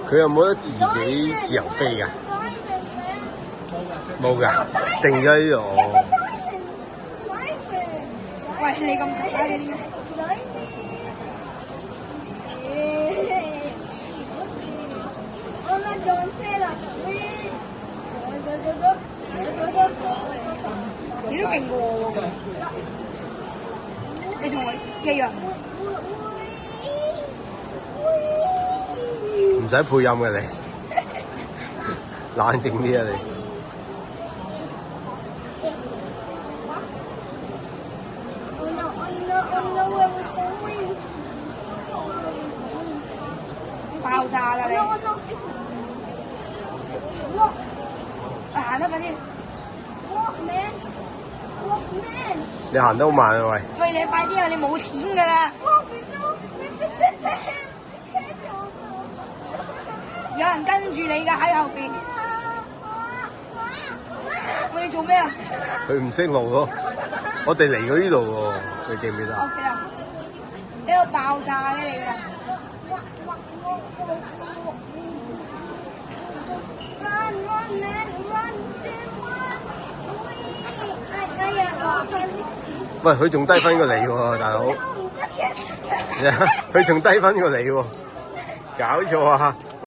佢有冇得自己自由飛㗎？冇㗎，定咗喺度。喂，你咁渣嘅點解？你都勁過我喎，你同我一樣。唔使配音嘅你，冷靜啲啊你。爆炸啦你！行得快啲！你行得好慢啊喂！喂，你快啲啊！你冇錢㗎啦！有人跟住你㗎喺後邊。喂，你做咩啊？佢唔識路咯，我哋嚟過呢度喎，你記唔記得？我記得。呢個爆炸嘅嚟㗎。喂，佢仲低分過你喎，大佬。佢仲低分過你喎，搞錯啊！